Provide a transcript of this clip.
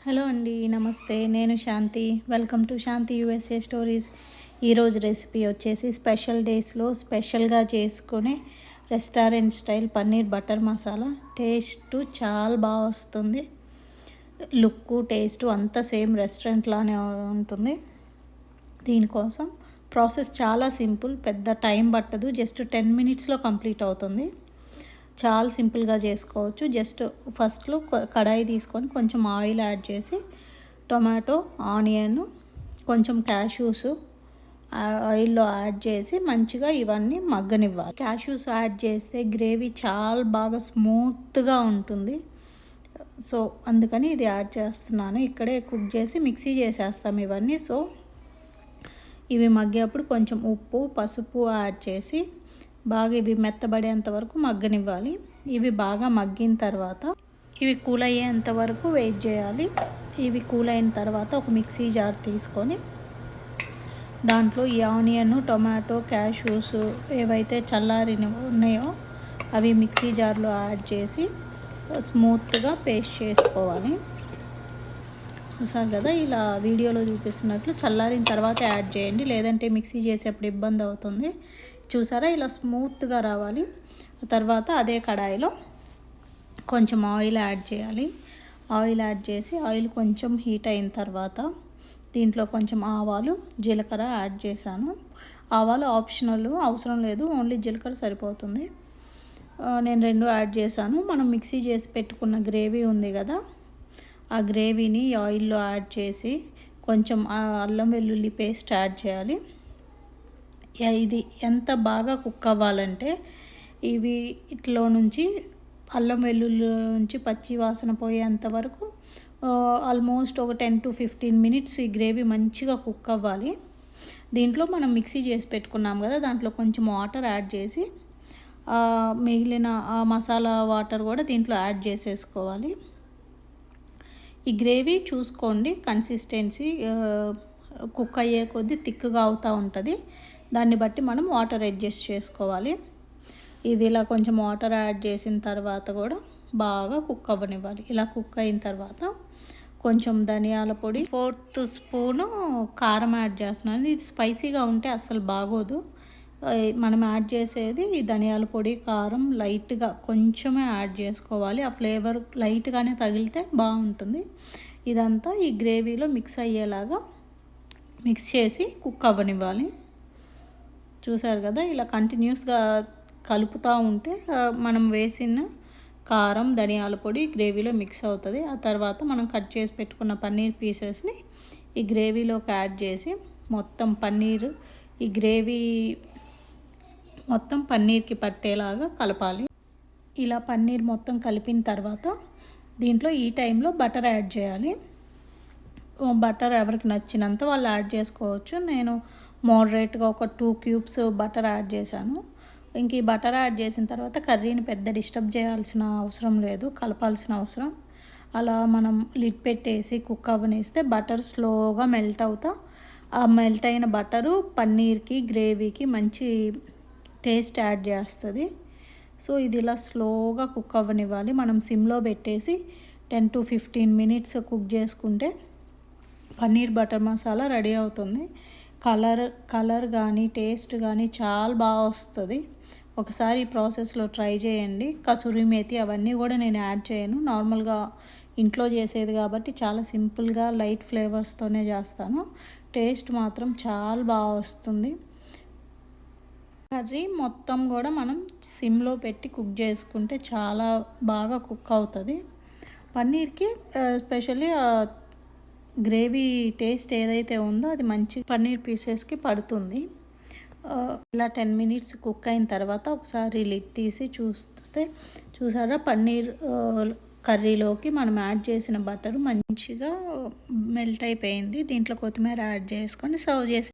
Hello అండి, నమస్తే. నేను Shanthi. Welcome to Shanthi USA stories. ఈరోజు రెసిపీ వచ్చేసి స్పెషల్ డేస్లో స్పెషల్గా చేసుకునే restaurant style paneer butter masala. Taste చాలా బాగా వస్తుంది. లుక్ టేస్ట్ అంతా సేమ్ రెస్టారెంట్ లానే ఉంటుంది. దీనికోసం ప్రాసెస్ చాలా సింపుల్, పెద్ద టైం పట్టదు. జస్ట్ 10 మినిట్స్లో కంప్లీట్ అవుతుంది. చాలా సింపుల్గా చేసుకోవచ్చు. జస్ట్ ఫస్ట్లో కడాయి తీసుకొని కొంచెం ఆయిల్ యాడ్ చేసి టొమాటో, ఆనియన్, కొంచెం క్యాష్యూస్ ఆయిల్లో యాడ్ చేసి మంచిగా ఇవన్నీ మగ్గనివ్వాలి. క్యాష్యూస్ యాడ్ చేస్తే గ్రేవీ చాలా బాగా స్మూత్గా ఉంటుంది. సో అందుకని ఇది యాడ్ చేస్తున్నాను. ఇక్కడే కుక్ చేసి మిక్సీ చేసేస్తాం ఇవన్నీ. సో ఇవి మగ్గేప్పుడు కొంచెం ఉప్పు, పసుపు యాడ్ చేసి బాగా ఇవి మెత్తబడేంత వరకు మగ్గనివ్వాలి. ఇవి బాగా మగ్గిన తర్వాత ఇవి కూల్ అయ్యేంత వరకు వెయిట్ చేయాలి. ఇవి కూల్ అయిన తర్వాత ఒక మిక్సీ జార్ తీసుకొని దాంట్లో ఈ ఆనియన్, టొమాటో, క్యాష్యూస్ ఏవైతే చల్లారిన ఉన్నాయో అవి మిక్సీ జార్లో యాడ్ చేసి స్మూత్గా పేస్ట్ చేసుకోవాలి. చూసారు కదా, ఇలా వీడియోలో చూపిస్తున్నట్లు చల్లారిన తర్వాత యాడ్ చేయండి, లేదంటే మిక్సీ చేసేప్పుడు ఇబ్బంది అవుతుంది. చూసారా, ఇలా స్మూత్గా రావాలి. తర్వాత అదే కడాయిలో కొంచెం ఆయిల్ యాడ్ చేయాలి. ఆయిల్ యాడ్ చేసి ఆయిల్ కొంచెం హీట్ అయిన తర్వాత దీంట్లో కొంచెం ఆవాలు, జీలకర్ర యాడ్ చేశాను. ఆవాలు ఆప్షనల్, అవసరం లేదు, ఓన్లీ జీలకర్ర సరిపోతుంది. నేను 2 యాడ్ చేశాను. మనం మిక్సీ చేసి పెట్టుకున్న గ్రేవీ ఉంది కదా, ఆ గ్రేవీని ఆయిల్లో యాడ్ చేసి కొంచెం అల్లం వెల్లుల్లి పేస్ట్ యాడ్ చేయాలి. ఇది ఎంత బాగా కుక్ అవ్వాలంటే ఇవి ఇట్లో నుంచి అల్లం వెల్లుల్లి నుంచి పచ్చి వాసన పోయేంత వరకు ఆల్మోస్ట్ ఒక 10 to 15 మినిట్స్ ఈ గ్రేవీ మంచిగా కుక్ అవ్వాలి. దీంట్లో మనం మిక్సీ చేసి పెట్టుకున్నాం కదా, దాంట్లో కొంచెం వాటర్ యాడ్ చేసి మిగిలిన ఆ మసాలా వాటర్ కూడా దీంట్లో యాడ్ చేసేసుకోవాలి. ఈ గ్రేవీ చూసుకోండి, కన్సిస్టెన్సీ కుక్ అయ్యే కొద్దీ థిక్గా అవుతూ ఉంటుంది. దాన్ని బట్టి మనం వాటర్ అడ్జస్ట్ చేసుకోవాలి. ఇది ఇలా కొంచెం వాటర్ యాడ్ చేసిన తర్వాత కూడా బాగా కుక్ అవ్వనివ్వాలి. ఇలా కుక్ అయిన తర్వాత కొంచెం ధనియాల పొడి, 4th స్పూను కారం యాడ్ చేస్తున్నాను. ఇది స్పైసీగా ఉంటే అస్సలు బాగోదు. మనం యాడ్ చేసేది ఈ ధనియాల పొడి, కారం లైట్గా కొంచెమే యాడ్ చేసుకోవాలి. ఆ ఫ్లేవర్ లైట్గానే తగిలితే బాగుంటుంది. ఇదంతా ఈ గ్రేవీలో మిక్స్ అయ్యేలాగా మిక్స్ చేసి కుక్ అవ్వనివ్వాలి. చూసారు కదా, ఇలా కంటిన్యూస్గా కలుపుతూ ఉంటే మనం వేసిన కారం, ధనియాల పొడి గ్రేవీలో మిక్స్ అవుతుంది. ఆ తర్వాత మనం కట్ చేసి పెట్టుకున్న పన్నీర్ పీసెస్ని ఈ గ్రేవీలోకి యాడ్ చేసి మొత్తం పన్నీర్ ఈ గ్రేవీ మొత్తం పన్నీర్కి పట్టేలాగా కలపాలి. ఇలా పన్నీర్ మొత్తం కలిపిన తర్వాత దీంట్లో ఈ టైంలో బటర్ యాడ్ చేయాలి. బటర్ ఎవరికి నచ్చినంత వాళ్ళు యాడ్ చేసుకోవచ్చు. నేను మోడరేట్గా ఒక 2 క్యూబ్స్ బటర్ యాడ్ చేశాను. ఇంక ఈ బటర్ యాడ్ చేసిన తర్వాత కర్రీని పెద్ద డిస్టర్బ్ చేయాల్సిన అవసరం లేదు, కలపాల్సిన అవసరం. అలా మనం లిడ్ పెట్టేసి కుక్ అవ్వనిస్తే బటర్ స్లోగా మెల్ట్ అవుతా, ఆ మెల్ట్ అయిన బటరు పన్నీర్కి, గ్రేవీకి మంచి టేస్ట్ యాడ్ చేస్తుంది. సో ఇది ఇలా స్లోగా కుక్ అవ్వనివ్వాలి. మనం సిమ్లో పెట్టేసి 10 to 15 మినిట్స్ కుక్ చేసుకుంటే పన్నీర్ బటర్ మసాలా రెడీ అవుతుంది. కలర్ కానీ టేస్ట్ కానీ చాలా బాగా వస్తుంది. ఒకసారి ఈ ప్రాసెస్లో ట్రై చేయండి. కసూరి మేతి అవన్నీ కూడా నేను యాడ్ చేయను, నార్మల్గా ఇంట్లో చేసేది కాబట్టి చాలా సింపుల్గా లైట్ ఫ్లేవర్స్తోనే చేస్తాను. టేస్ట్ మాత్రం చాలా బాగా వస్తుంది. కర్రీ మొత్తం కూడా మనం సిమ్లో పెట్టి కుక్ చేసుకుంటే చాలా బాగా కుక్ అవుతుంది. పన్నీర్కి స్పెషల్లీ గ్రేవీ టేస్ట్ ఏదైతే ఉందో అది మంచి పన్నీర్ పీసెస్కి పడుతుంది. ఇలా 10 మినిట్స్ కుక్ అయిన తర్వాత ఒకసారి లిడ్ తీసి చూస్తే చూసారా, పన్నీర్ కర్రీలోకి మనం యాడ్ చేసిన బటర్ మంచిగా మెల్ట్ అయిపోయింది. దీంట్లో కొత్తిమీర యాడ్ చేసుకొని సర్వ్ చేసి